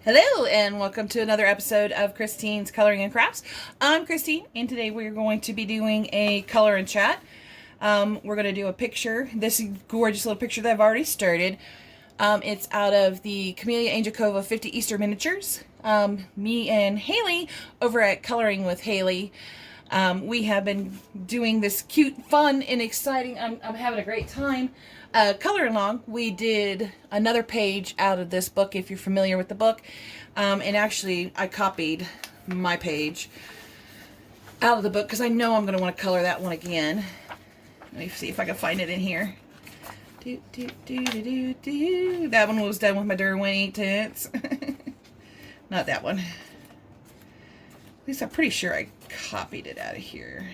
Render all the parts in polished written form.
Hello and welcome to another episode of Christine's Coloring and Crafts. I'm Christine and today we're going to be doing a color and chat. We're going to do a picture, this gorgeous little picture that I've already started. It's out of the Camellia Angelcova 50 Easter Miniatures. Me and Haley over at Coloring with Haley, we have been doing this cute, fun, and exciting, I'm having a great time color along. We did another page out of this book, if you're familiar with the book. And actually, I copied my page out of the book because I know I'm going to want to color that one again. Let me see if I can find it in here. That one was done with my Derwent ink tints. Not that one. At least I'm pretty sure I copied it out of here.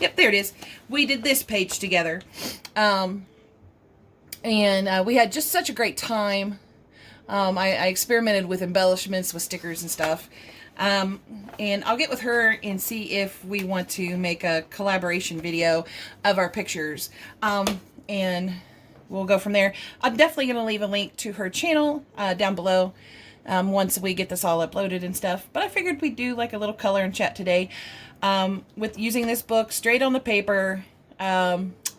Yep, there it is. We did this page together. And we had just such a great time. I experimented with embellishments with stickers and stuff. And I'll get with her and see if we want to make a collaboration video of our pictures. And we'll go from there. I'm definitely going to leave a link to her channel down below once we get this all uploaded and stuff. But I figured we'd do like a little color and chat today with using this book straight on the paper.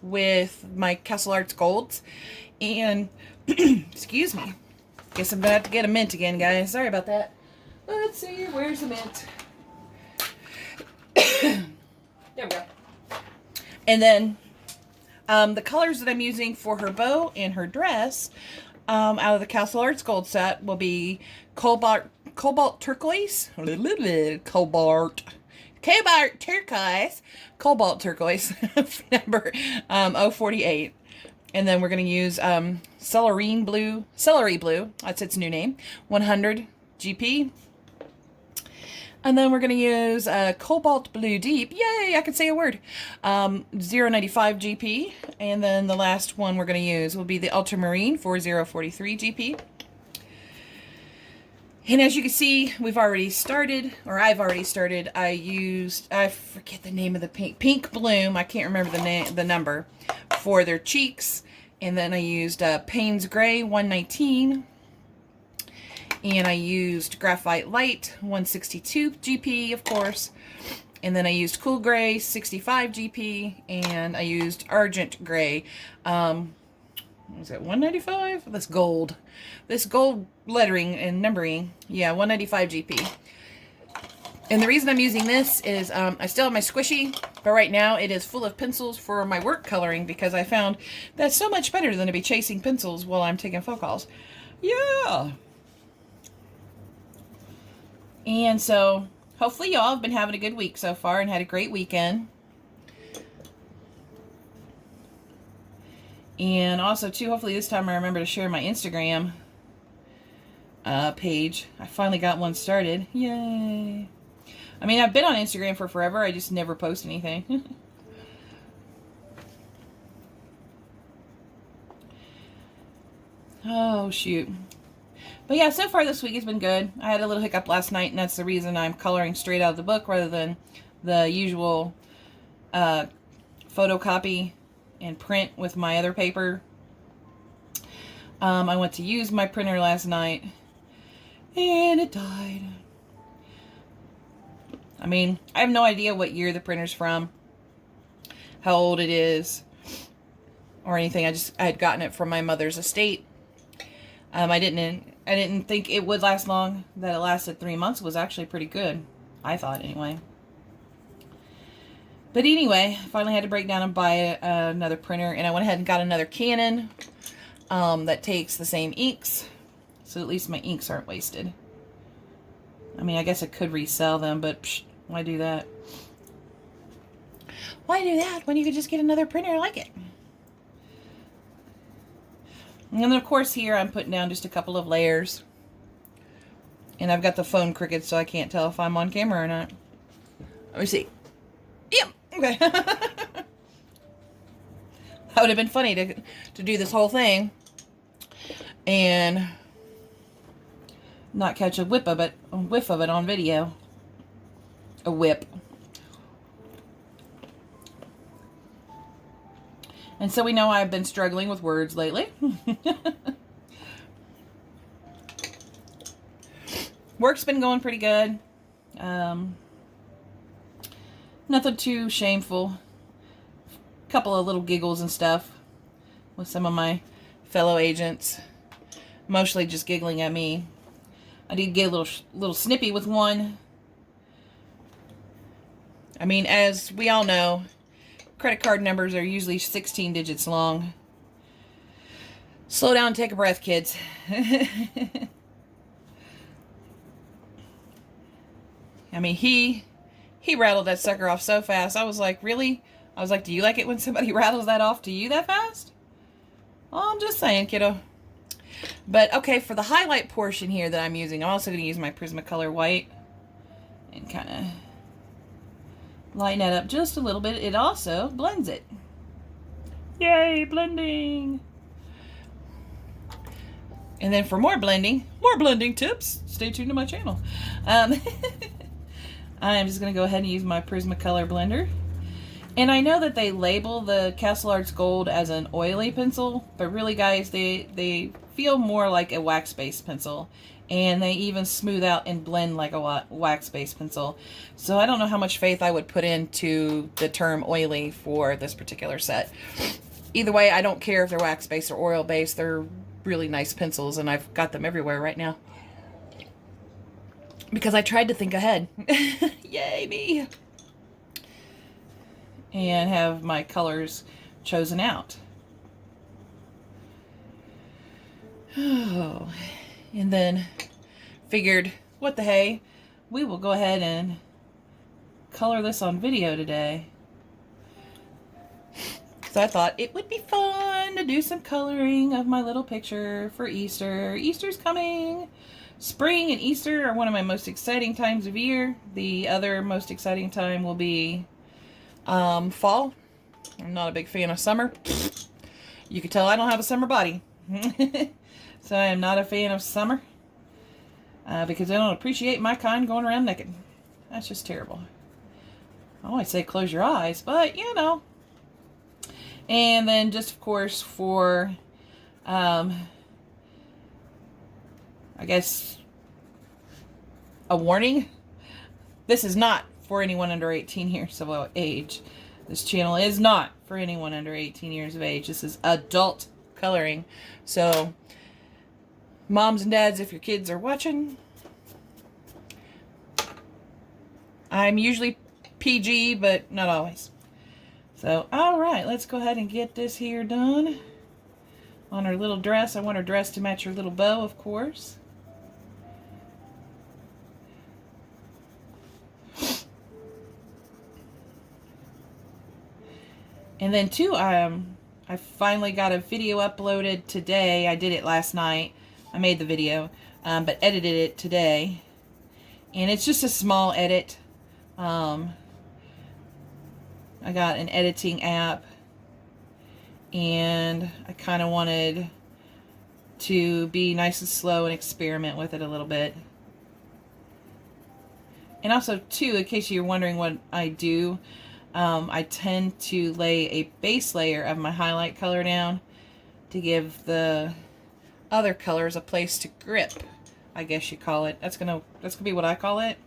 With my Castle Arts Golds, and excuse me, guess I'm gonna have to get a mint again, guys. Sorry about that. Let's see, where's the mint? There we go. And then the colors that I'm using for her bow and her dress out of the Castle Arts Gold set will be Cobalt Turquoise, Cobalt Turquoise, number 048. And then we're going to use Celery Blue, that's its new name, 100 GP. And then we're going to use Cobalt Blue Deep, yay, I can say a word, 095 GP. And then the last one we're going to use will be the Ultramarine 4043 GP. And as you can see, we've already started, or I've already started. I forget the name of the pink Bloom. I can't remember the number for their cheeks. And then I used Payne's Gray 119. And I used Graphite Light 162 GP, of course. And then I used Cool Gray 65 GP. And I used Argent Gray. Was it 195? That's gold. This gold lettering and numbering, yeah, 195 GP. And the reason I'm using this is I still have my squishy, but right now it is full of pencils for my work coloring because I found that's so much better than to be chasing pencils while I'm taking phone calls. Yeah. And so hopefully y'all have been having a good week so far and had a great weekend. And also, too, hopefully this time I remember to share my Instagram page. I finally got one started. Yay. I mean, I've been on Instagram for forever. I just never post anything. Oh, shoot. But yeah, so far this week has been good. I had a little hiccup last night, and that's the reason I'm coloring straight out of the book rather than the usual photocopy and print with my other paper. I went to use my printer last night and it died. I mean, I have no idea what year the printer's from, how old it is, or anything. I had gotten it from my mother's estate. I didn't think it would last long. That it lasted 3 months was actually pretty good, I thought anyway. But anyway, I finally had to break down and buy another printer, and I went ahead and got another Canon that takes the same inks, so at least my inks aren't wasted. I mean, I guess I could resell them, but psh, why do that? Why do that when you could just get another printer like it? And then, of course, here I'm putting down just a couple of layers. And I've got the phone crooked, so I can't tell if I'm on camera or not. Let me see. Yep. Okay. That would have been funny to do this whole thing and not catch a whiff of it on video. A whip. And so we know I've been struggling with words lately. Work's been going pretty good. Nothing too shameful. Couple of little giggles and stuff with some of my fellow agents. Mostly just giggling at me. I did get a little snippy with one. I mean, as we all know, credit card numbers are usually 16 digits long. Slow down and take a breath, kids. I mean, he rattled that sucker off so fast. I was like, really? I was like, do you like it when somebody rattles that off to you that fast? Well, I'm just saying, kiddo. But, okay, for the highlight portion here that I'm using, I'm also going to use my Prismacolor White and kind of lighten that up just a little bit. It also blends it. Yay, blending! And then for more blending tips, stay tuned to my channel. I'm just going to go ahead and use my Prismacolor Blender. And I know that they label the Castle Arts Gold as an oily pencil, but really, guys, they feel more like a wax-based pencil. And they even smooth out and blend like a wax-based pencil. So I don't know how much faith I would put into the term oily for this particular set. Either way, I don't care if they're wax-based or oil-based. They're really nice pencils, and I've got them everywhere right now. Because I tried to think ahead. Yay, me! And have my colors chosen out. Oh, and then figured, what the hey, we will go ahead and color this on video today. So I thought it would be fun to do some coloring of my little picture for Easter. Easter's coming. Spring and Easter are one of my most exciting times of year. The other most exciting time will be fall. I'm not a big fan of summer. You can tell I don't have a summer body. So I am not a fan of summer. Because I don't appreciate my kind going around naked. That's just terrible. I always say close your eyes, but you know. And then just, of course, for, I guess, a warning. This is not for anyone under 18 years of age. This channel is not for anyone under 18 years of age. This is adult coloring. So, moms and dads, if your kids are watching, I'm usually PG, but not always. So, alright, let's go ahead and get this here done on her little dress. I want her dress to match her little bow, of course. And then, too, I finally got a video uploaded today. I did it last night. I made the video, but edited it today. And it's just a small edit. I got an editing app, and I kind of wanted to be nice and slow and experiment with it a little bit. And also, too, in case you're wondering what I do, I tend to lay a base layer of my highlight color down to give the other colors a place to grip, I guess you call it. That's gonna be what I call it.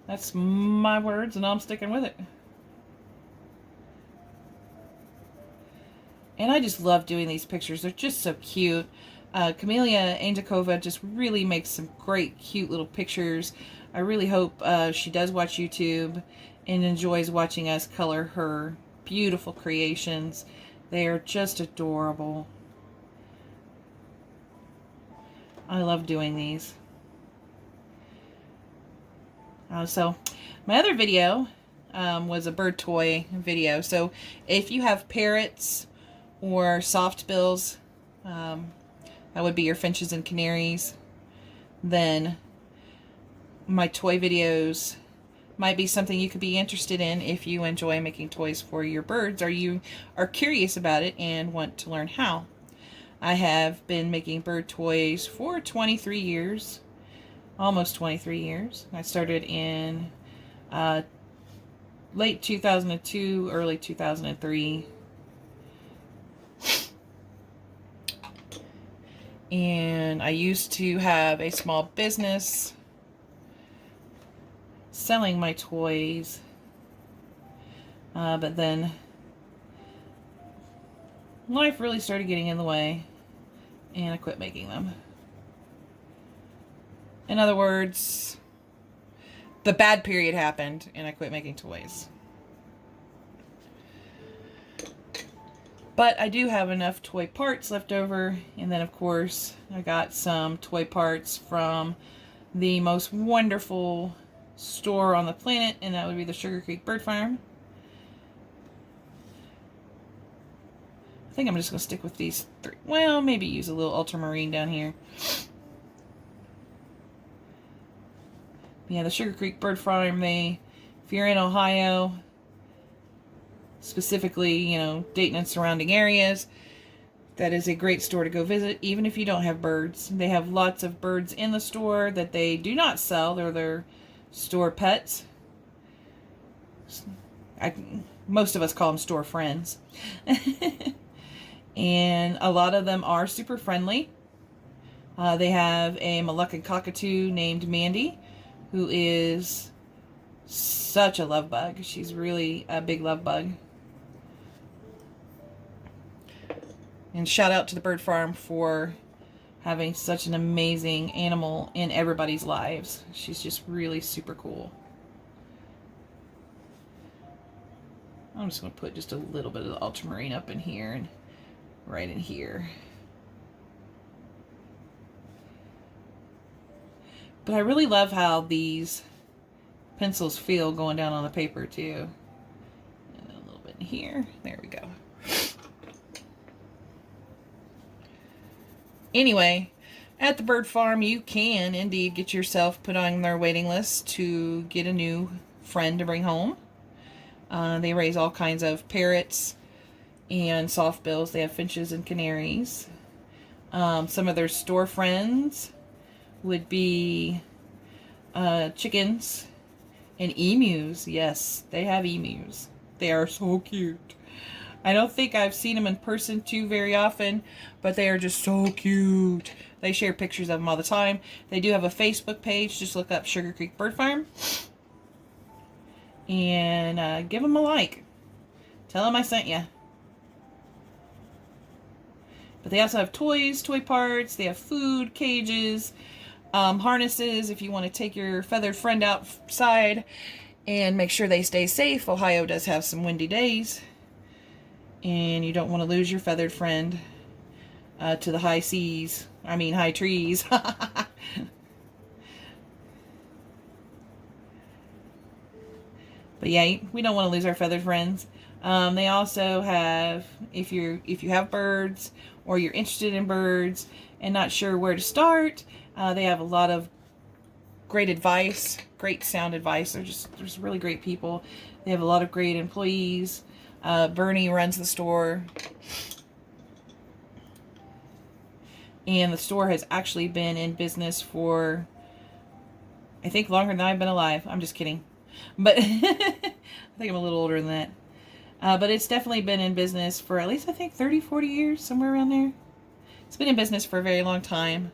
That's my words, and I'm sticking with it. And I just love doing these pictures. They're just so cute. Camelia Anjakova just really makes some great, cute little pictures. I really hope she does watch YouTube and enjoys watching us color her beautiful creations. They are just adorable. I love doing these. So my other video was a bird toy video. So if you have parrots or soft bills, that would be your finches and canaries, then my toy videos might be something you could be interested in if you enjoy making toys for your birds, or you are curious about it and want to learn how. I have been making bird toys for 23 years. Almost 23 years. I started in late 2002, early 2003. And I used to have a small business selling my toys, but then life really started getting in the way and I quit making them. In other words, the bad period happened and I quit making toys. But I do have enough toy parts left over, and then of course I got some toy parts from the most wonderful store on the planet, and that would be the Sugar Creek Bird Farm. I think I'm just going to stick with these three. Well, maybe use a little ultramarine down here. Yeah, the Sugar Creek Bird Farm, if you're in Ohio, specifically, you know, Dayton and surrounding areas, that is a great store to go visit, even if you don't have birds. They have lots of birds in the store that they do not sell. They're their store pets. Most of us call them store friends. And a lot of them are super friendly. They have a Moluccan cockatoo named Mandy, who is such a love bug. She's really a big love bug. And shout out to the Bird Farm for having such an amazing animal in everybody's lives. She's just really super cool. I'm just going to put just a little bit of the ultramarine up in here and right in here. But I really love how these pencils feel going down on the paper too. And a little bit in here. There we go. Anyway, at the Bird Farm, you can indeed get yourself put on their waiting list to get a new friend to bring home. They raise all kinds of parrots and softbills. They have finches and canaries. Some of their store friends would be chickens and emus. Yes, they have emus. They are so cute. I don't think I've seen them in person too very often, but they are just so cute. They share pictures of them all the time. They do have a Facebook page. Just look up Sugar Creek Bird Farm. And give them a like. Tell them I sent you. But they also have toys, toy parts. They have food, cages, harnesses if you want to take your feathered friend outside and make sure they stay safe. Ohio does have some windy days. And you don't want to lose your feathered friend to the high seas. I mean, high trees. But yeah, we don't want to lose our feathered friends. They also have, if you have birds or you're interested in birds and not sure where to start, they have a lot of great advice, great sound advice. They're just really great people. They have a lot of great employees. Bernie runs the store. And the store has actually been in business for, I think, longer than I've been alive. I'm just kidding. But I think I'm a little older than that. But it's definitely been in business for at least, I think, 30, 40 years, somewhere around there. It's been in business for a very long time.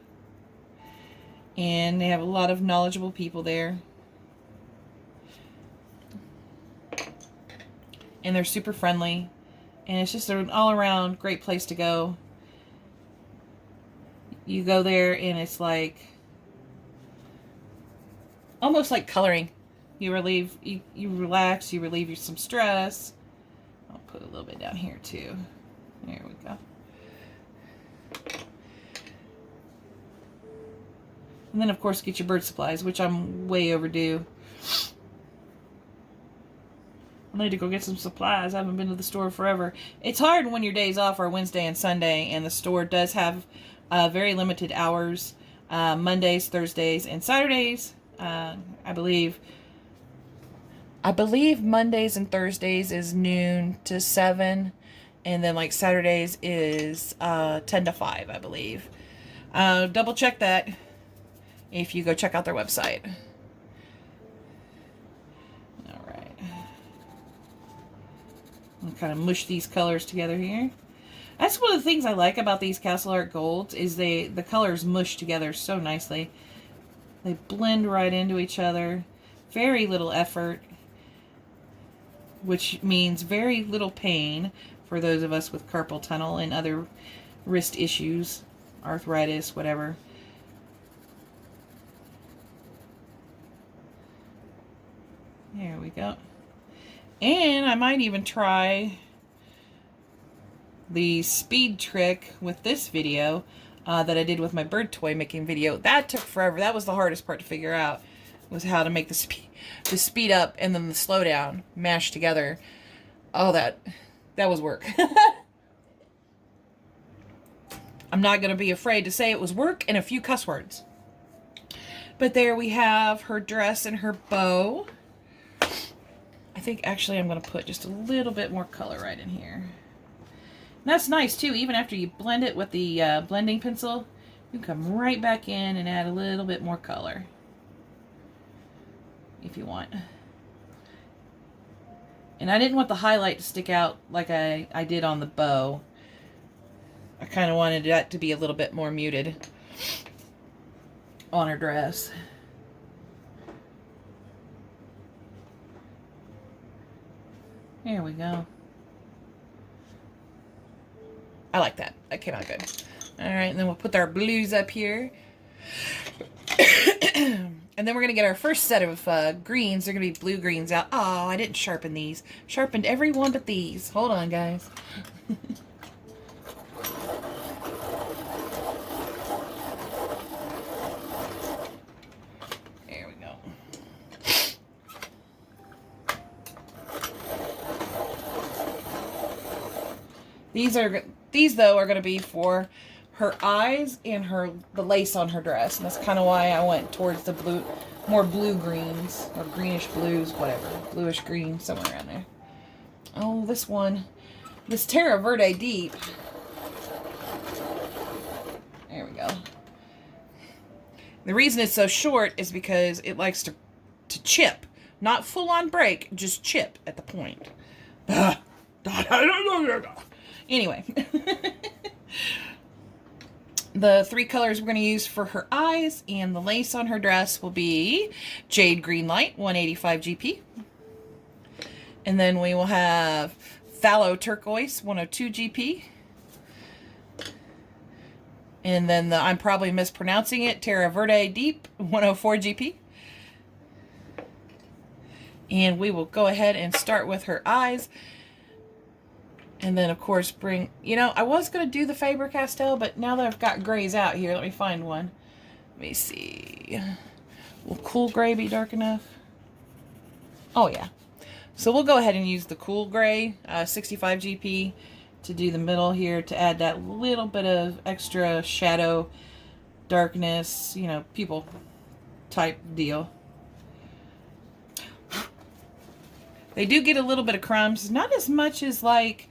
And they have a lot of knowledgeable people there. And they're super friendly. And it's just an all-around great place to go. You go there and it's like almost like coloring. You relieve, you relax, you relieve some stress. I'll put a little bit down here too. There we go. And then of course get your bird supplies, which I'm way overdue. I need to go get some supplies. I haven't been to the store forever. It's hard when your days off are Wednesday and Sunday, and the store does have very limited hours. Mondays, Thursdays, and Saturdays. I believe Mondays and Thursdays is noon to 7, and then like Saturdays is 10 to 5, I believe. Double check that if you go check out their website. All right. I'm kind of mush these colors together here. That's one of the things I like about these Castle Art Golds is the colors mush together so nicely. They blend right into each other. Very little effort, which means very little pain for those of us with carpal tunnel and other wrist issues, arthritis, whatever. There we go. And I might even try the speed trick with this video that I did with my bird toy making video. That took forever. That was the hardest part to figure out, was how to make the speed up and then the slow down mashed together. Oh, that was work. I'm not going to be afraid to say it was work and a few cuss words. But there we have her dress and her bow. I think actually I'm going to put just a little bit more color right in here. And that's nice too. Even after you blend it with the blending pencil, you can come right back in and add a little bit more color if you want. And I didn't want the highlight to stick out like I did on the bow. I kind of wanted that to be a little bit more muted on her dress. There we go. I like that. That came out good. Alright, and then we'll put our blues up here. And then we're going to get our first set of greens. They're going to be blue greens out. Oh, I didn't sharpen these. Sharpened every one but these. Hold on, guys. There we go. These though are going to be for her eyes and the lace on her dress, and that's kind of why I went towards the blue, more blue greens or greenish blues, whatever, bluish green, somewhere around there. Oh, this Terra Verde Deep. There we go. The reason it's so short is because it likes to chip, not full on break, just chip at the point. Anyway. The three colors we're going to use for her eyes and the lace on her dress will be Jade Green Light, 185 GP. And then we will have Phthalo Turquoise, 102 GP. And then I'm probably mispronouncing it, Terra Verde Deep, 104 GP. And we will go ahead and start with her eyes. And then, of course, I was going to do the Faber-Castell, but now that I've got grays out here, let me find one. Let me see. Will cool gray be dark enough? Oh, yeah. So we'll go ahead and use the cool gray, 65 GP, to do the middle here, to add that little bit of extra shadow, darkness, people type deal. They do get a little bit of crumbs, not as much as like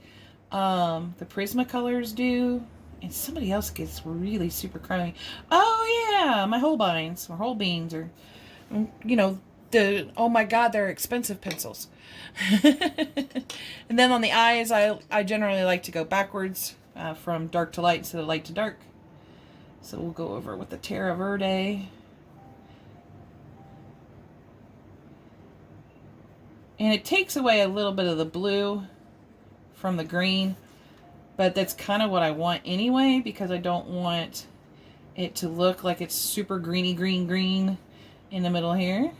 the Prismacolors do, and somebody else gets really super crummy. Oh yeah, my whole beans, or oh my god, they're expensive pencils. And then on the eyes, I generally like to go backwards from dark to light instead of light to dark. So we'll go over with the Terra Verde. And it takes away a little bit of the blue from the green, but that's kind of what I want anyway, because I don't want it to look like it's super greeny green in the middle here.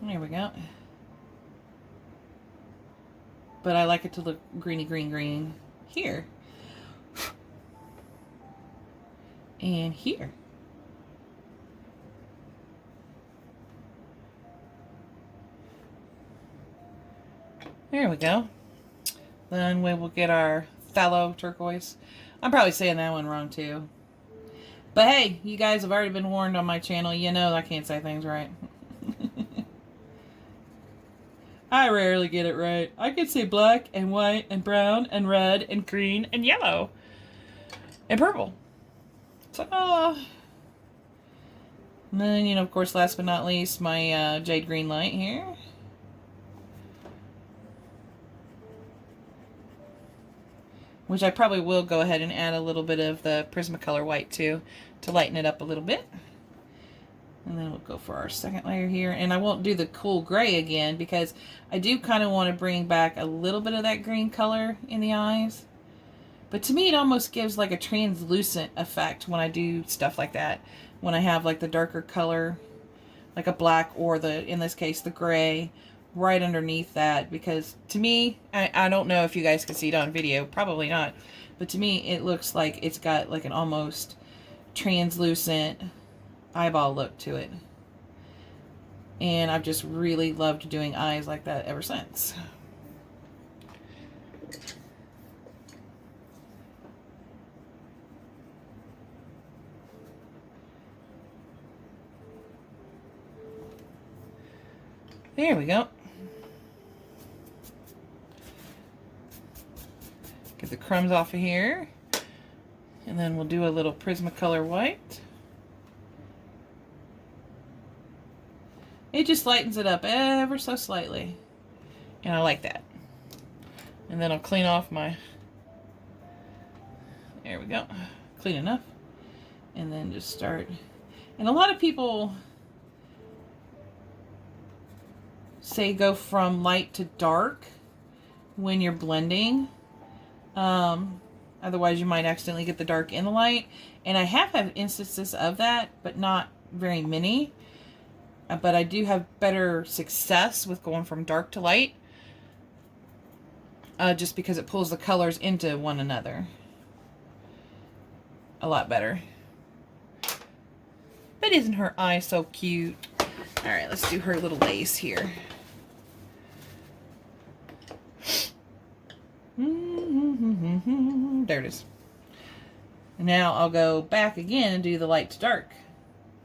There we go. But I like it to look greeny green here. And here. There we go. Then we will get our Phthalo Turquoise. I'm probably saying that one wrong too. But hey, you guys have already been warned on my channel. You know I can't say things right. I rarely get it right. I can say black and white and brown and red and green and yellow and purple. So, And then, you know, of course, last but not least, my jade green light here. Which I probably will go ahead and add a little bit of the Prismacolor White too, to lighten it up a little bit. And then we'll go for our second layer here. And I won't do the cool gray again because I do kind of want to bring back a little bit of that green color in the eyes. But to me, it almost gives like a translucent effect when I do stuff like that. When I have like the darker color, like a black or in this case, the gray right underneath that. Because to me, I don't know if you guys can see it on video, probably not. But to me, it looks like it's got like an almost translucent eyeball look to it. And I've just really loved doing eyes like that ever since. There we go. Get the crumbs off of here. And then we'll do a little Prismacolor White. It just lightens it up ever so slightly. And I like that. And then I'll clean off my... There we go. Clean enough. And then just start... And a lot of people say go from light to dark when you're blending. Otherwise you might accidentally get the dark in the light. And I have had instances of that, but not very many. But I do have better success with going from dark to light. Just because it pulls the colors into one another. A lot better. But isn't her eye so cute? Alright, let's do her little lace here. There it is. And now I'll go back again and do the light to dark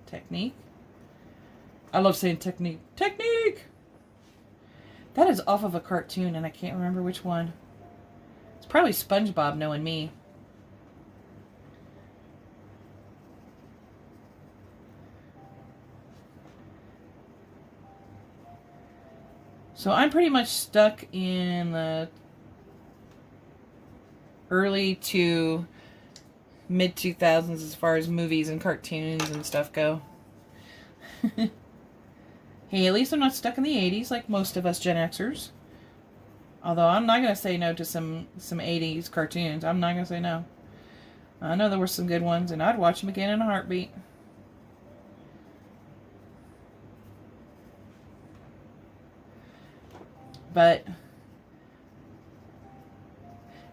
technique. I love saying technique. Technique! That is off of a cartoon and I can't remember which one. It's probably SpongeBob, knowing me. So I'm pretty much stuck in the early to mid 2000s as far as movies and cartoons and stuff go. Hey, at least I'm not stuck in the 80s like most of us Gen Xers. Although I'm not going to say no to some 80s cartoons. I'm not going to say no. I know there were some good ones and I'd watch them again in a heartbeat. But,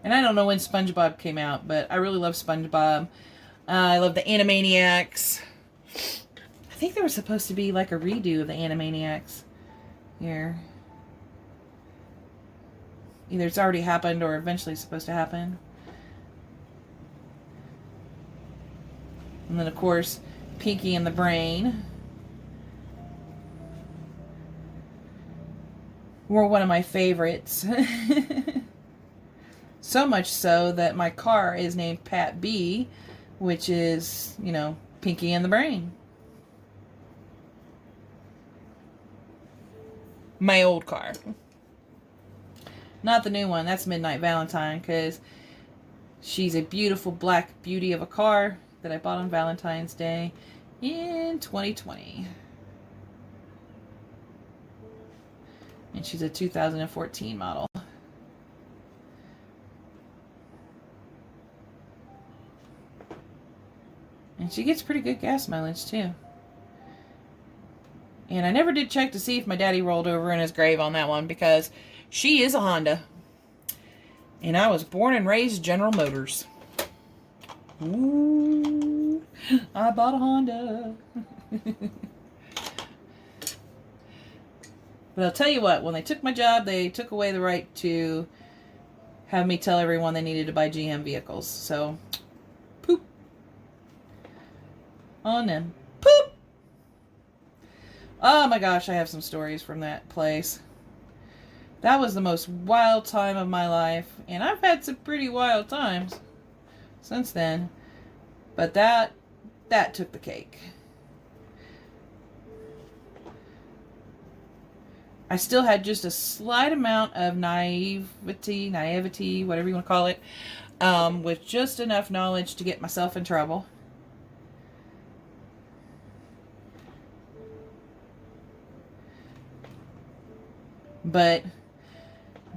and I don't know when SpongeBob came out, but I really love SpongeBob. I love the Animaniacs. I think there was supposed to be like a redo of the Animaniacs here. Either it's already happened or eventually it's supposed to happen. And then of course, Pinky and the Brain were one of my favorites. So much so that my car is named Pat B, which is, you know, Pinky and the Brain. My old car. Not the new one. That's Midnight Valentine, because she's a beautiful black beauty of a car that I bought on Valentine's Day in 2020. And she's a 2014 model. And she gets pretty good gas mileage too. And I never did check to see if my daddy rolled over in his grave on that one, because she is a Honda. And I was born and raised General Motors. Ooh, I bought a Honda. But I'll tell you what, when they took my job, they took away the right to have me tell everyone they needed to buy GM vehicles. So, poop on them. Poop! Oh my gosh, I have some stories from that place. That was the most wild time of my life. And I've had some pretty wild times since then. But that took the cake. I still had just a slight amount of naivety, whatever you want to call it, with just enough knowledge to get myself in trouble. But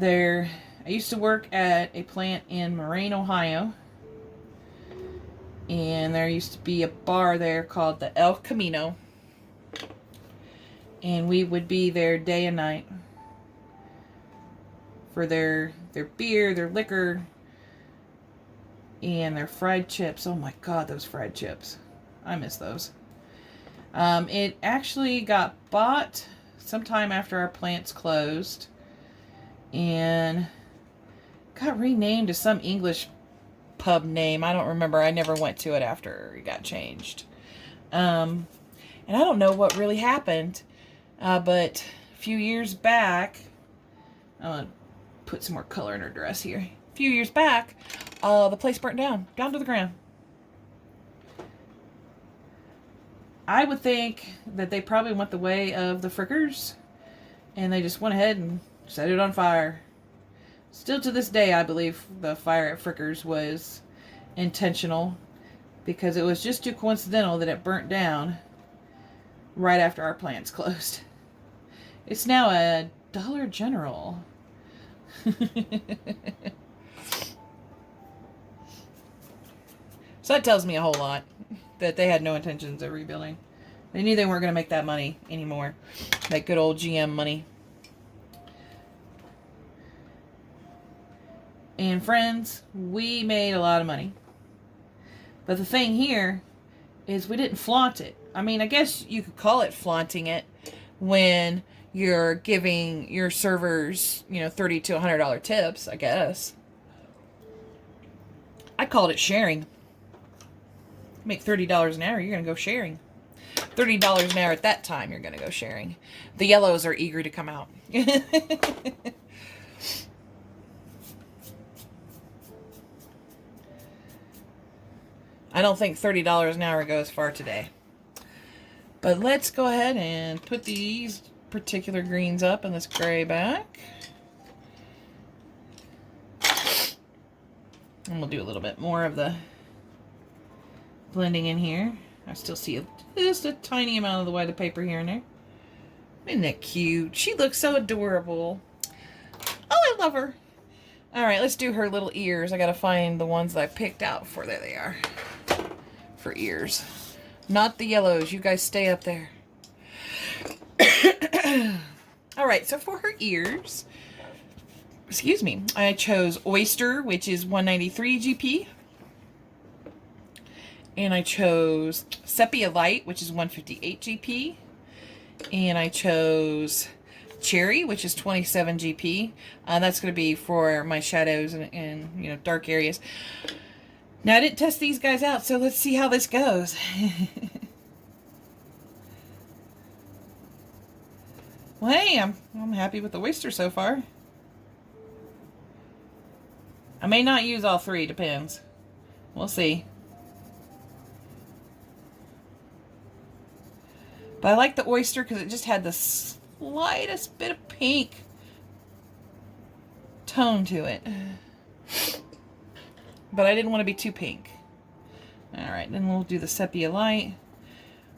I used to work at a plant in Moraine, Ohio. And there used to be a bar there called the El Camino. And we would be there day and night for their beer, their liquor, and their fried chips. Oh my God, those fried chips. I miss those. It actually got bought sometime after our plants closed and got renamed to some English pub name. I don't remember. I never went to it after it got changed. And I don't know what really happened, but a few years back, I'm going to put some more color in her dress here. A few years back, the place burnt down to the ground. I would think that they probably went the way of the Frickers, and they just went ahead and set it on fire. Still to this day, I believe the fire at Frickers was intentional, because it was just too coincidental that it burnt down right after our plants closed. It's now a Dollar General. So that tells me a whole lot, that they had no intentions of rebuilding. They knew they weren't going to make that money anymore. That good old GM money. And friends, we made a lot of money. But the thing here is we didn't flaunt it. I mean, I guess you could call it flaunting it when you're giving your servers, $30 to $100 tips, I guess. I called it sharing. Make $30 an hour, you're going to go sharing. $30 an hour at that time, you're going to go sharing. The yellows are eager to come out. I don't think $30 an hour goes far today. But let's go ahead and put these particular greens up and this gray back. And we'll do a little bit more of the blending in here. I still see just a tiny amount of the white of paper here and there. Isn't that cute? She looks so adorable. Oh, I love her. All right, let's do her little ears. I got to find the ones that I picked out for. There they are. For ears. Not the yellows. You guys stay up there. All right, so for her ears, excuse me, I chose Oyster, which is 193 GP. And I chose Sepia Light, which is 158 GP. And I chose Cherry, which is 27 GP. That's going to be for my shadows and dark areas. Now, I didn't test these guys out, so let's see how this goes. Well, hey, I'm happy with the Oyster so far. I may not use all three, depends. We'll see. But I like the Oyster because it just had the slightest bit of pink tone to it. But I didn't want to be too pink. Alright, then we'll do the Sepia Light,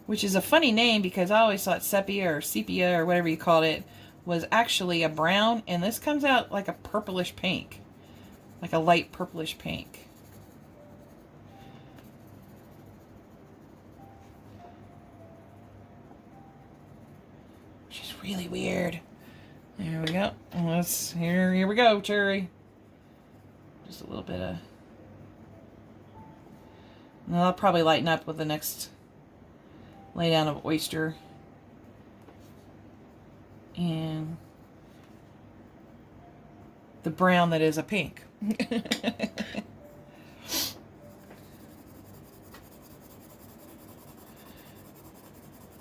which is a funny name because I always thought sepia or whatever you called it was actually a brown, and this comes out like a purplish pink. Like a light purplish pink. Which is really weird. There we go. Here we go, Cherry. Just a little bit of... And I'll probably lighten up with the next lay down of Oyster. And the brown that is a pink.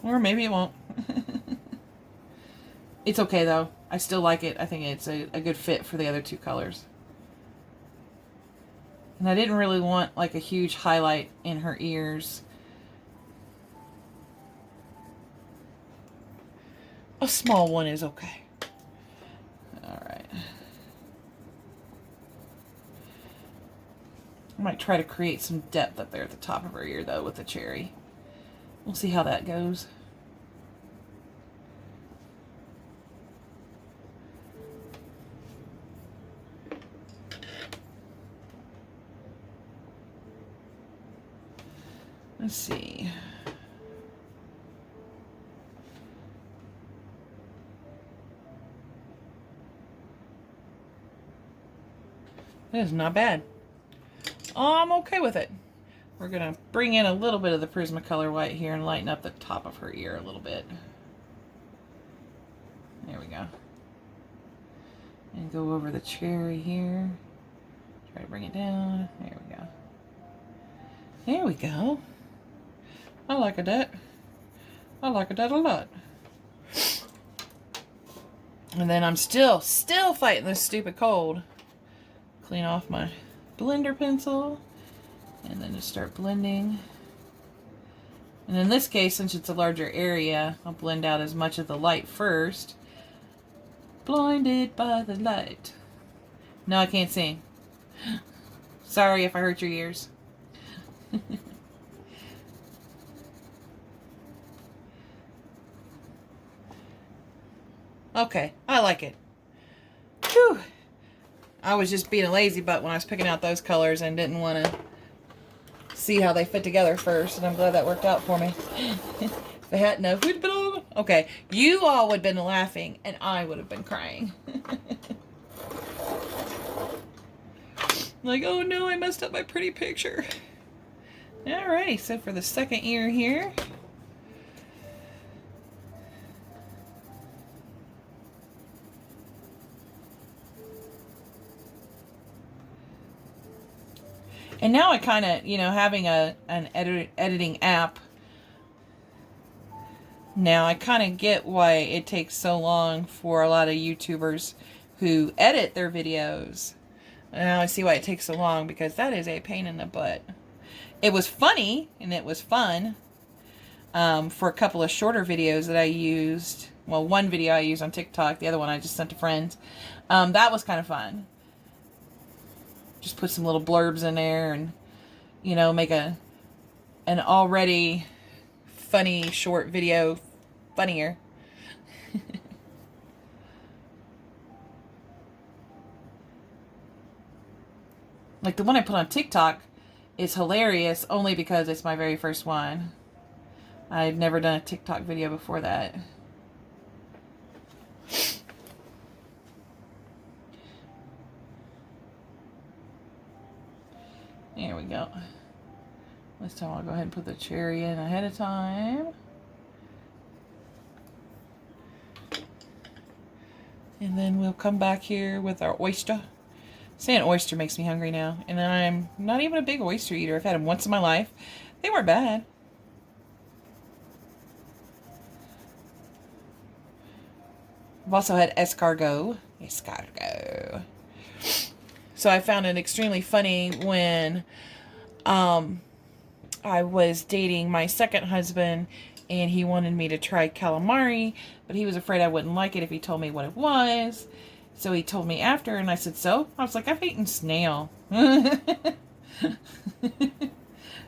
Or maybe it won't. It's okay though. I still like it. I think it's a good fit for the other two colors. And I didn't really want like a huge highlight in her ears. A small one is okay. might try to create some depth up there at the top of her ear, though, with the cherry. We'll see how that goes. Let's see. That is not bad. I'm okay with it. We're going to bring in a little bit of the Prismacolor White here and lighten up the top of her ear a little bit. There we go. And go over the cherry here. Try to bring it down. There we go. There we go. I like that. I like that a lot. And then I'm still fighting this stupid cold. Clean off my blender pencil. And then just start blending. And in this case, since it's a larger area, I'll blend out as much of the light first. Blinded by the light. No, I can't sing. Sorry if I hurt your ears. Okay, I like it. Whew. I was just being a lazy butt when I was picking out those colors and didn't want to see how they fit together first, and I'm glad that worked out for me. If I hadn't have, we'd been on. Okay, you all would have been laughing, and I would have been crying. Like, oh no, I messed up my pretty picture. Alrighty, so for the second ear here. And now I kind of, you know, having an editing app, now I kind of get why it takes so long for a lot of YouTubers who edit their videos. And now I see why it takes so long, because that is a pain in the butt. It was funny and it was fun for a couple of shorter videos that I used. Well, one video I used on TikTok, the other one I just sent to friends. That was kind of fun. Just put some little blurbs in there and, you know, make an already funny short video funnier. Like the one I put on TikTok is hilarious only because it's my very first one. I'd never done a TikTok video before that. There we go. This time I'll go ahead and put the cherry in ahead of time. And then we'll come back here with our oyster. Saying oyster makes me hungry now. And I'm not even a big oyster eater. I've had them once in my life. They weren't bad. I've also had escargot. Escargot. So I found it extremely funny when I was dating my second husband and he wanted me to try calamari, but he was afraid I wouldn't like it if he told me what it was. So he told me after, and I said, so? I was like, I've eaten snail.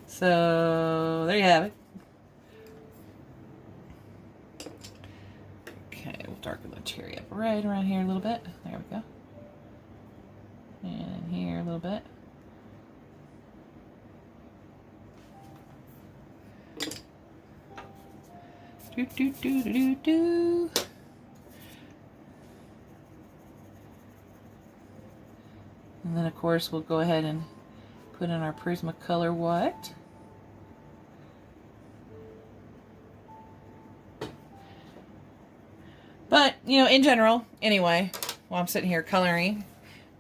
So there you have it. Okay, we'll darken the cherry up right around here a little bit. There we go. And here a little bit. Do do do do do do. And then of course we'll go ahead and put in our Prismacolor White. But, you know, in general, anyway, while I'm sitting here coloring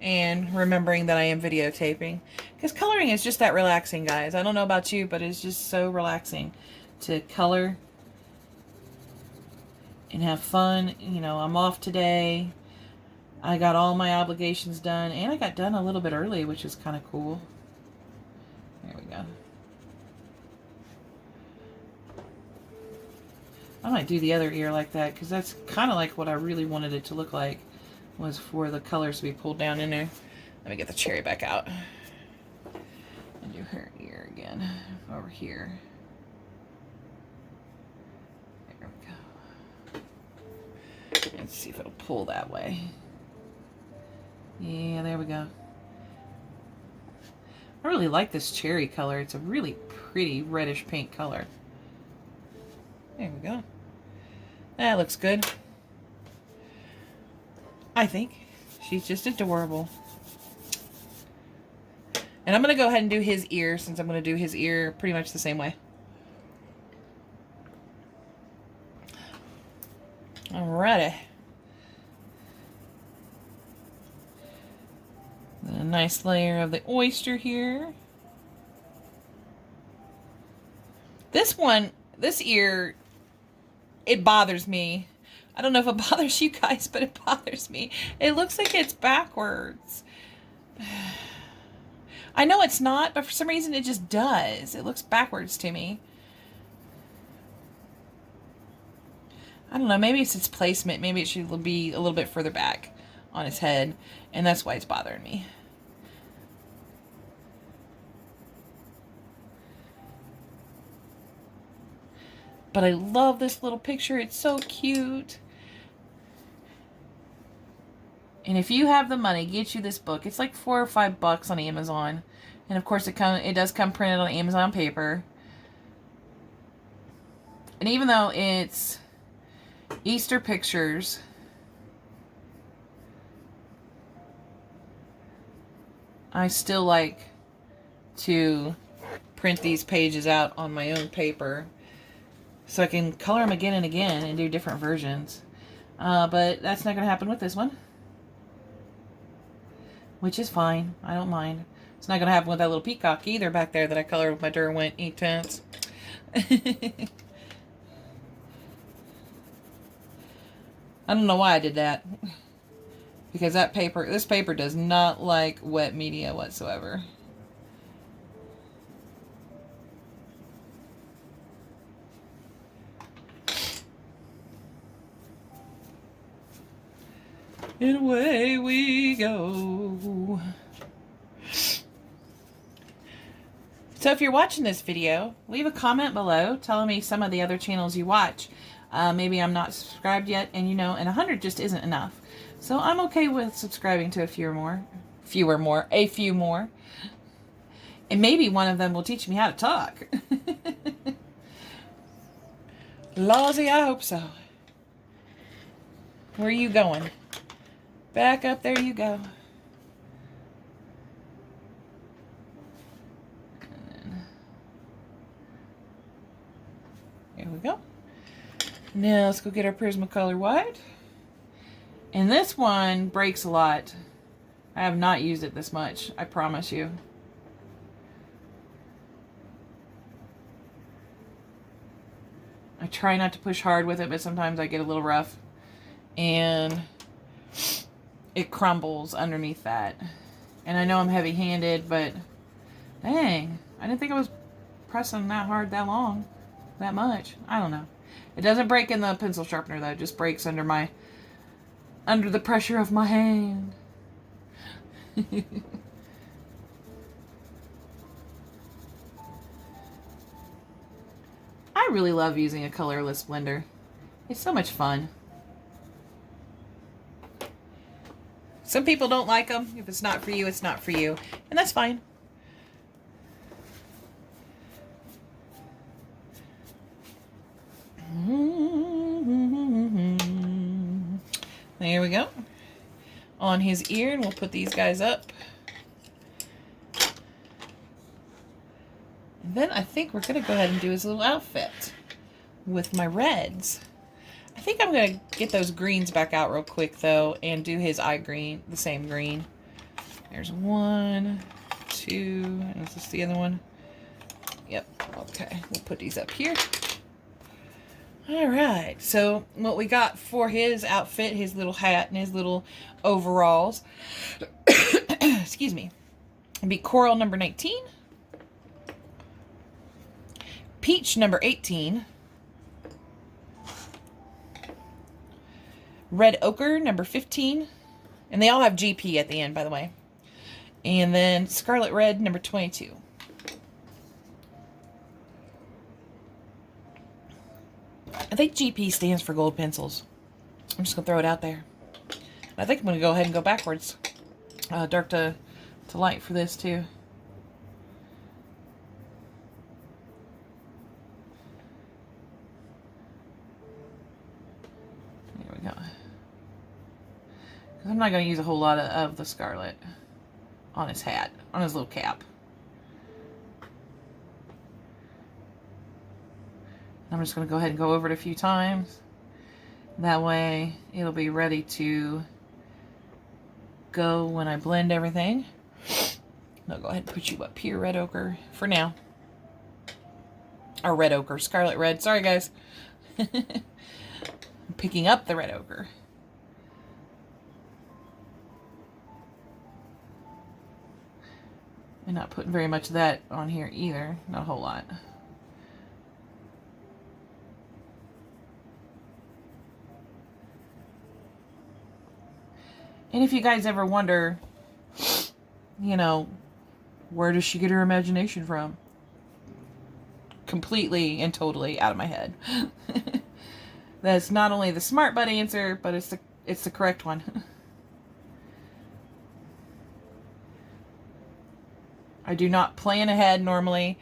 and remembering that I am videotaping, because coloring is just that relaxing, guys. I don't know about you, but it's just so relaxing to color and have fun. You know, I'm off today. I got all my obligations done, and I got done a little bit early, which is kind of cool. There we go. I might do the other ear like that, because that's kind of like what I really wanted it to look like, was for the colors to be pulled down in there. Let me get the cherry back out. her ear again over here. There we go. Let's see if it'll pull that way. Yeah, there we go. I really like this cherry color. It's a really pretty reddish pink color. There we go. That looks good. I think. She's just adorable. And I'm going to go ahead and do his ear, since I'm going to do his ear pretty much the same way. Alrighty. A nice layer of the oyster here. This one, this ear, it bothers me. I don't know if it bothers you guys, but it bothers me. It looks like it's backwards. I know it's not, but for some reason it just does. It looks backwards to me. I don't know, maybe it's its placement. Maybe it should be a little bit further back on his head, and that's why it's bothering me. But I love this little picture. It's so cute. And if you have the money, get you this book. It's like $4 or $5 on Amazon. And of course it does come printed on Amazon paper. And even though it's Easter pictures, I still like to print these pages out on my own paper, so I can color them again and again and do different versions. But that's not going to happen with this one. Which is fine. I don't mind. It's not going to happen with that little peacock either back there that I colored with my Derwent ink tints. I don't know why I did that. Because this paper does not like wet media whatsoever. And away we go. So if you're watching this video, leave a comment below telling me some of the other channels you watch. Maybe I'm not subscribed yet, and and 100 just isn't enough. So I'm okay with subscribing to a few more. And maybe one of them will teach me how to talk. Lawsy, I hope so. Where are you going? Back up, there you go. There we go. Now let's go get our Prismacolor White. And this one breaks a lot. I have not used it this much, I promise you. I try not to push hard with it, but sometimes I get a little rough. And it crumbles underneath that. And I know I'm heavy-handed, but dang, I didn't think I was pressing that hard that long, that much. I don't know. It doesn't break in the pencil sharpener though. It just breaks under the pressure of my hand. I really love using a colorless blender. It's so much fun. Some people don't like them. If it's not for you, it's not for you. And that's fine. There we go. On his ear, and we'll put these guys up. And then I think we're going to go ahead and do his little outfit with my reds. I think I'm going to get those greens back out real quick, though, and do his eye green, the same green. There's 1, 2, and is this the other one? Yep, okay. We'll put these up here. Alright, so what we got for his outfit, his little hat and his little overalls, excuse me, would be coral number 19, peach number 18, red ochre number 15, and they all have GP at the end, by the way, and then scarlet red number 22. I think GP stands for gold pencils. I'm just going to throw it out there. I think I'm going to go ahead and go backwards. Dark to light for this too. There we go. Because I'm not going to use a whole lot of the Scarlet on his hat, on his little cap. I'm just going to go ahead and go over it a few times. That way it'll be ready to go when I blend everything. I'll go ahead and put you up here, red ochre, for now. Or red ochre, Scarlet Red. Sorry, guys. I'm picking up the red ochre. And not putting very much of that on here either. Not a whole lot. And if you guys ever wonder, you know, where does she get her imagination from? Completely and totally out of my head. That's not only the smart butt answer, but it's the correct one. I do not plan ahead normally.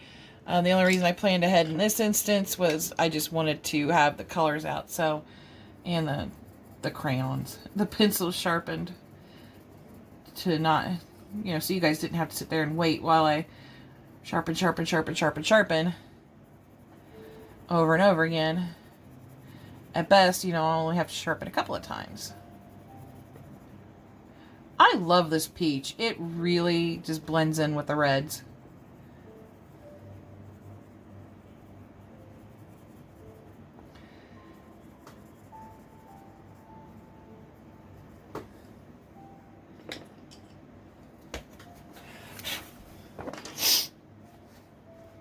The only reason I planned ahead in this instance was I just wanted to have the colors out. So, and the crayons, the pencils sharpened to not, you know, so you guys didn't have to sit there and wait while I sharpen over and over again. At best, you know, I'll only have to sharpen a couple of times. I love this peach. It really just blends in with the reds.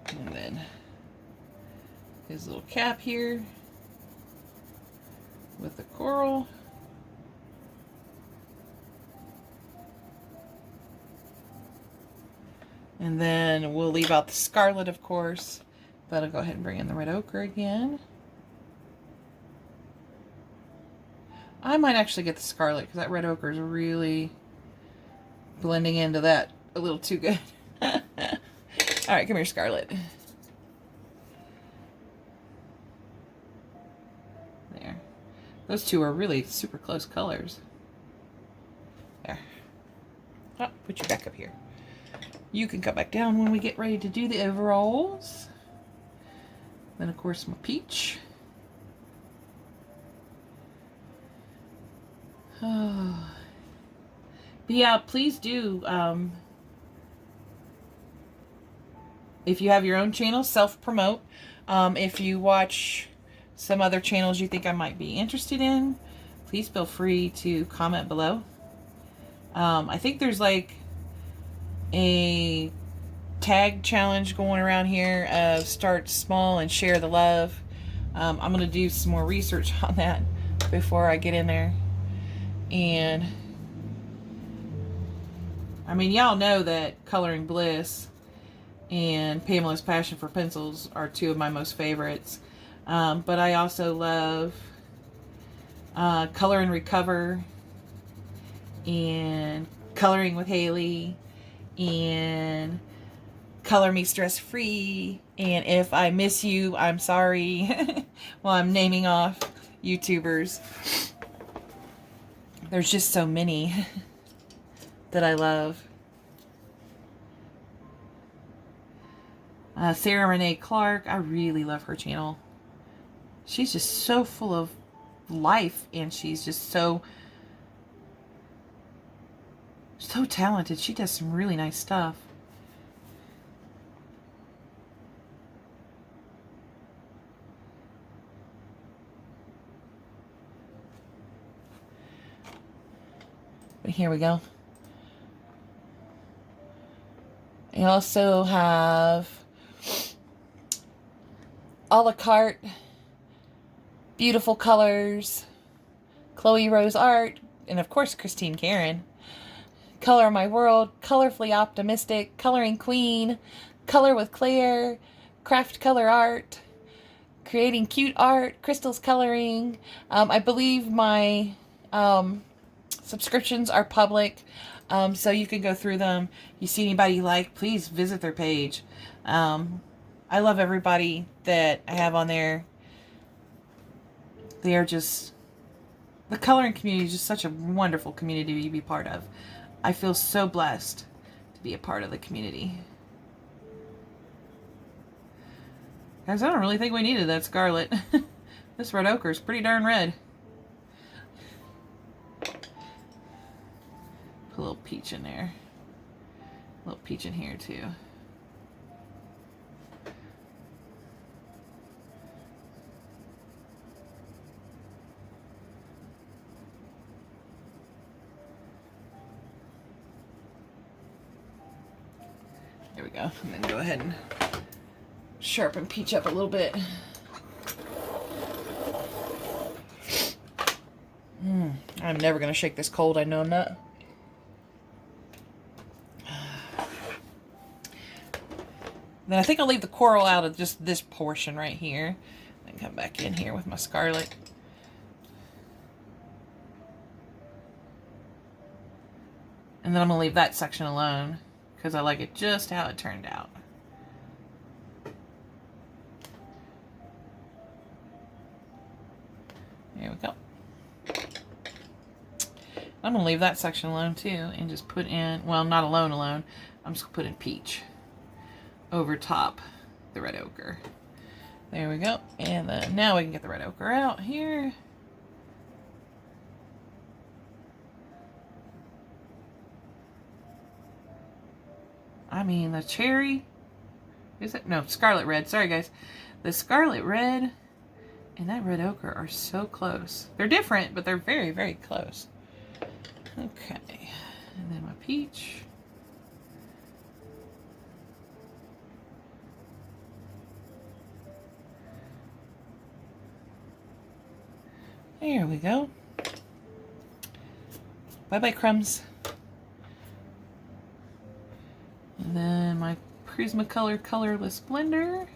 And then his little cap here with the coral. And then we'll leave out the scarlet, of course, but I'll go ahead and bring in the red ochre again. I might actually get the scarlet because that red ochre is really blending into that a little too good. All right, come here, Scarlet. There. Those two are really super close colors. There. Oh, put you back up here. You can come back down when we get ready to do the overalls. Then, of course, my peach. Oh. But yeah, please do, if you have your own channel, self-promote. If you watch some other channels you think I might be interested in, please feel free to comment below. I think there's like a tag challenge going around here of start small and share the love. I'm going to do some more research on that before I get in there. And I mean, y'all know that Coloring Bliss and Pamela's Passion for Pencils are two of my most favorites. But I also love Color and Recover and Coloring with Haley and Color Me Stress Free and If I Miss You, I'm Sorry. Well, I'm naming off YouTubers. There's just so many that I love. Sarah Renee Clark, I really love her channel. She's just so full of life, and she's just so talented. She does some really nice stuff. But here we go. I also have a la carte, Beautiful Colors, Chloe Rose Art, and of course Christine Karen. Color My World, Colorfully Optimistic, Coloring Queen, Color with Claire, Craft Color Art, creating cute art, crystals coloring. I believe my subscriptions are public, so you can go through them. You see anybody you like, please visit their page. I love everybody that I have on there. They are just, the coloring community is just such a wonderful community to be part of. I feel so blessed to be a part of the community. Guys, I don't really think we needed that scarlet. This red ochre is pretty darn red. Put a little peach in there. A little peach in here too. There we go. And then go ahead and sharpen peach up a little bit. I'm never going to shake this cold. I know I'm not. Then I think I'll leave the coral out of just this portion right here. And come back in here with my scarlet. And then I'm going to leave that section alone because I like it just how it turned out. There we go. I'm going to leave that section alone too and just put in, well, not alone. I'm just going to put in peach over top the red ochre. There we go. And then now we can get the red ochre out here. I mean, the cherry, is it? No, Scarlet Red. Sorry, guys. The Scarlet Red and that red ochre are so close. They're different, but they're very, very close. Okay. And then my peach. There we go. Bye-bye, crumbs. And then my Prismacolor Colorless Blender.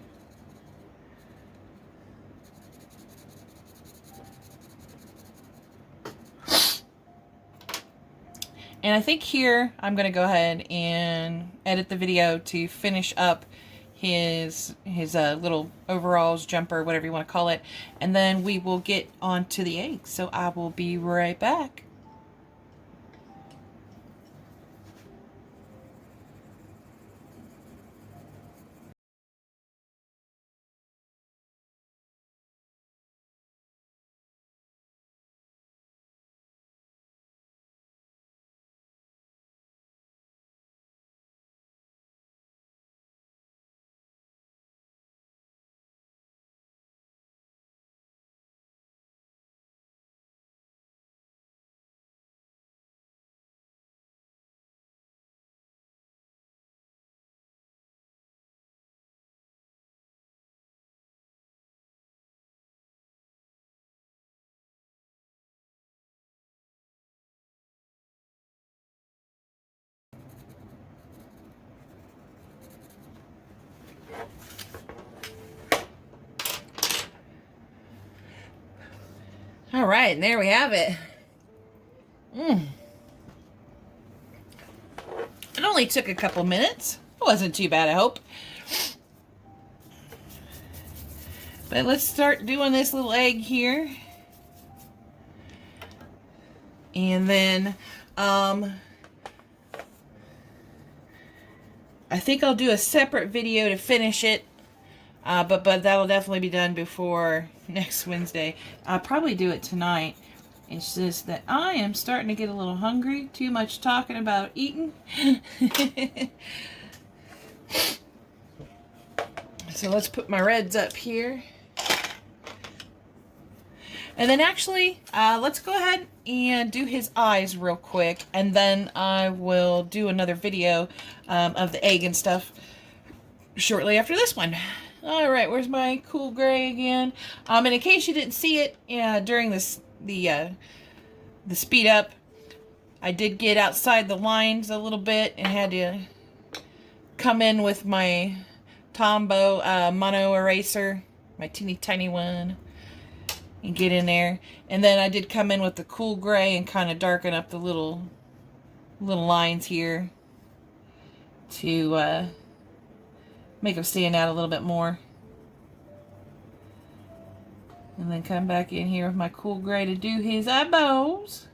And I think here I'm going to go ahead and edit the video to finish up his little overalls, jumper, whatever you want to call it. And then we will get on to the eggs. So I will be right back. All right, and there we have it. It only took a couple minutes. It wasn't too bad, I hope. But let's start doing this little egg here. And then, I think I'll do a separate video to finish it. But that'll definitely be done before next Wednesday. I'll probably do it tonight. It's just that I am starting to get a little hungry. Too much talking about eating. So let's put my reds up here. And then actually, let's go ahead and do his eyes real quick. And then I will do another video of the egg and stuff shortly after this one. All right, where's my cool gray again? And in case you didn't see it during this the speed up, I did get outside the lines a little bit and had to come in with my Tombow mono eraser my teeny tiny one, and get in there. And then I did come in with the cool gray and kind of darken up the little lines here to make them stand out a little bit more. And then come back in here with my cool gray to do his eyeballs.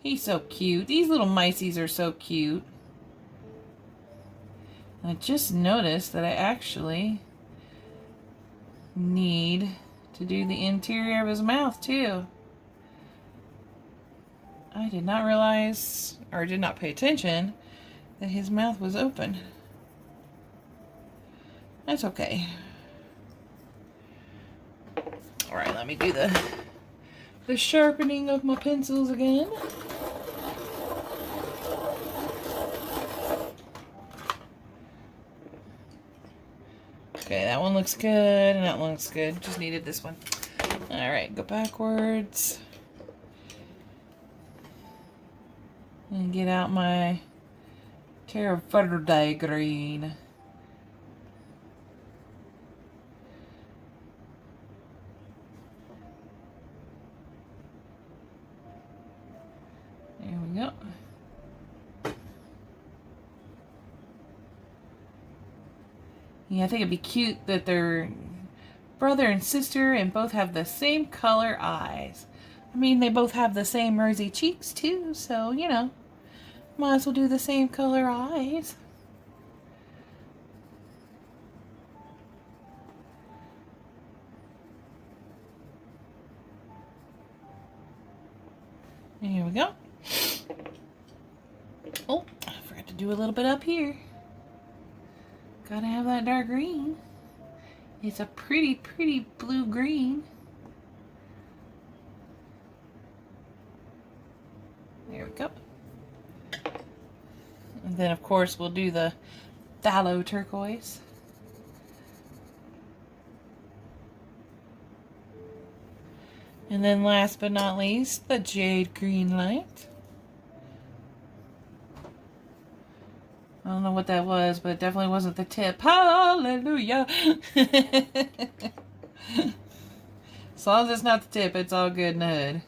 He's so cute. These little miceys are so cute. I just noticed that I actually need to do the interior of his mouth too. I did not realize, or did not pay attention, that his mouth was open. That's okay. Alright, let me do the sharpening of my pencils again. Okay, that one looks good, and that one looks good. Just needed this one. Alright, go backwards. And get out my Terra Verde green. There we go. Yeah, I think it'd be cute that they're brother and sister and both have the same color eyes. I mean, they both have the same rosy cheeks too, so, you know, might as well do the same color eyes. And here we go. Oh, I forgot to do a little bit up here. Gotta have that dark green. It's a pretty, pretty blue-green. There we go. And then, of course, we'll do the Phthalo Turquoise. And then last but not least, the Jade Green Light. I don't know what that was, but it definitely wasn't the tip. Hallelujah! As long as it's not the tip, it's all good in the hood.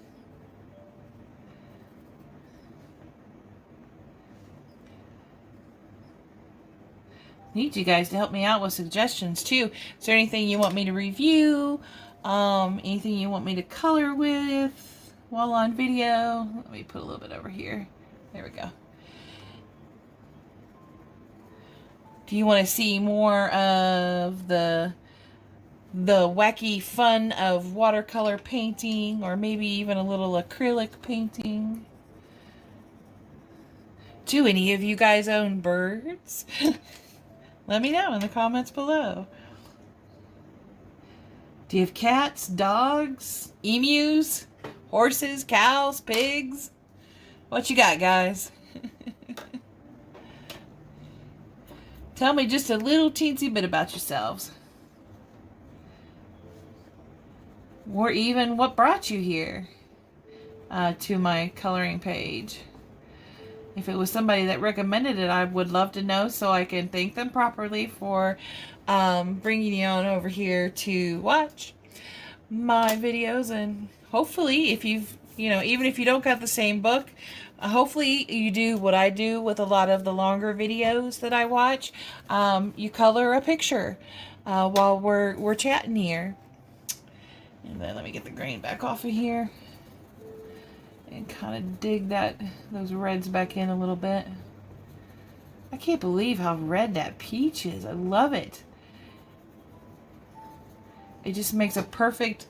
Need you guys to help me out with suggestions too. Is there anything you want me to review? Anything you want me to color with while on video? Let me put a little bit over here. There we go. Do you want to see more of the wacky fun of watercolor painting, or maybe even a little acrylic painting? Do any of you guys own birds? Let me know in the comments below. Do you have cats, dogs, emus, horses, cows, pigs? What you got, guys? Tell me just a little teensy bit about yourselves. Or even what brought you here to my coloring page. If it was somebody that recommended it, I would love to know so I can thank them properly for bringing you on over here to watch my videos. And hopefully, if you've, you know, even if you don't got the same book, hopefully you do what I do with a lot of the longer videos that I watch. You color a picture while we're chatting here. And then let me get the grain back off of here and kind of dig those reds back in a little bit. I can't believe how red that peach is. I love it. It just makes a perfect,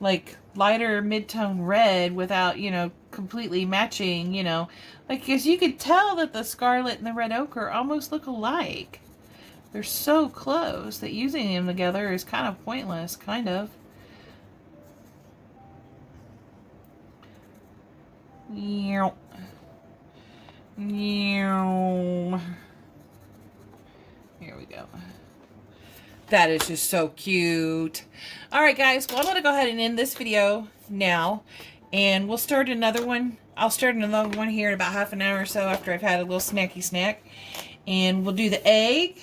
like, lighter mid-tone red without, you know, completely matching, you know. Like, because you could tell that the scarlet and the red ochre almost look alike. They're so close that using them together is kind of pointless, kind of. Here we go. That is just so cute. Alright guys, well I'm going to go ahead and end this video now. And we'll start another one. I'll start another one here in about half an hour or so after I've had a little snacky snack. And we'll do the egg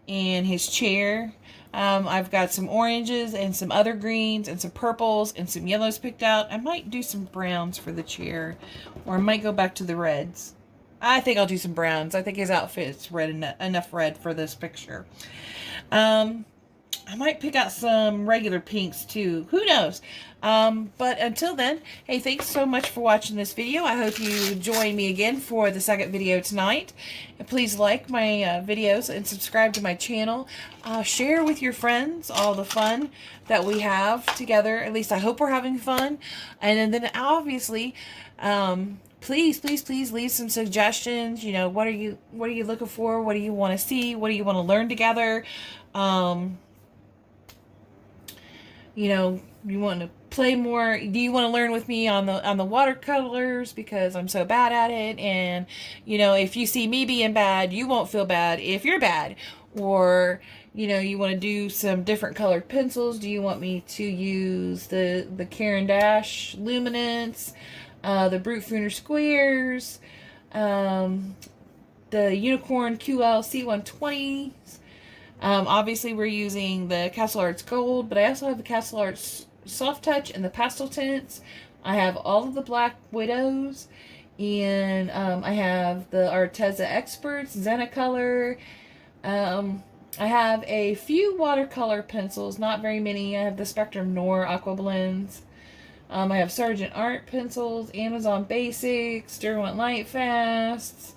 and his chair. I've got some oranges and some other greens and some purples and some yellows picked out. I might do some browns for the chair, or I might go back to the reds. I think I'll do some browns. I think his outfit's red enough red for this picture. I might pick out some regular pinks too. Who knows? But until then, hey, thanks so much for watching this video. I hope you join me again for the second video tonight. And please like my videos and subscribe to my channel. Share with your friends all the fun that we have together. At least I hope we're having fun. And then obviously, please leave some suggestions. You know, what are you looking for? What do you want to see? What do you want to learn together? You know, you want to play more? Do you want to learn with me on the watercolors because I'm so bad at it? And you know, if you see me being bad, you won't feel bad if you're bad. Or you know, you want to do some different colored pencils. Do you want me to use the Caran d'Ache Luminance, the Brute Funer Squares, the Unicorn QL C120s? Obviously we're using the Castle Arts Gold, but I also have the Castle Arts Soft Touch and the Pastel Tints. I have all of the Black Widows, and I have the Arteza Experts, Zenicolor. I have a few watercolor pencils, not very many. I have the Spectrum Noir Aqua Blends. I have Sargent Art pencils, Amazon Basics, Derwent Lightfasts,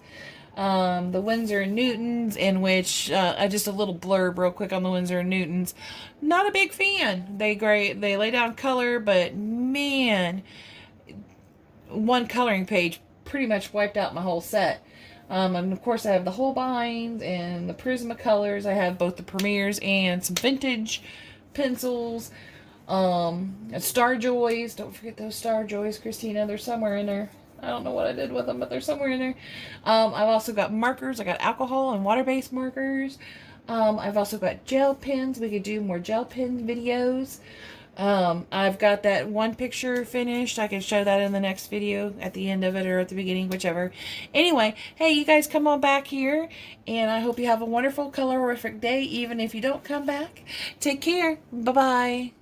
the Winsor & Newtons, in which just a little blurb real quick on the Winsor & Newtons. Not a big fan. They lay down color, but man, one coloring page pretty much wiped out my whole set. And of course I have the Holbeins and the Prismacolors. I have both the Premiers and some vintage pencils. Star Joys. Don't forget those Star Joys, Christina. They're somewhere in there. I don't know what I did with them, but they're somewhere in there. I've also got markers. I got alcohol and water-based markers. I've also got gel pens. We could do more gel pen videos. I've got that one picture finished. I can show that in the next video at the end of it or at the beginning, whichever. Anyway, hey, you guys come on back here, and I hope you have a wonderful, colorific day, even if you don't come back. Take care. Bye-bye.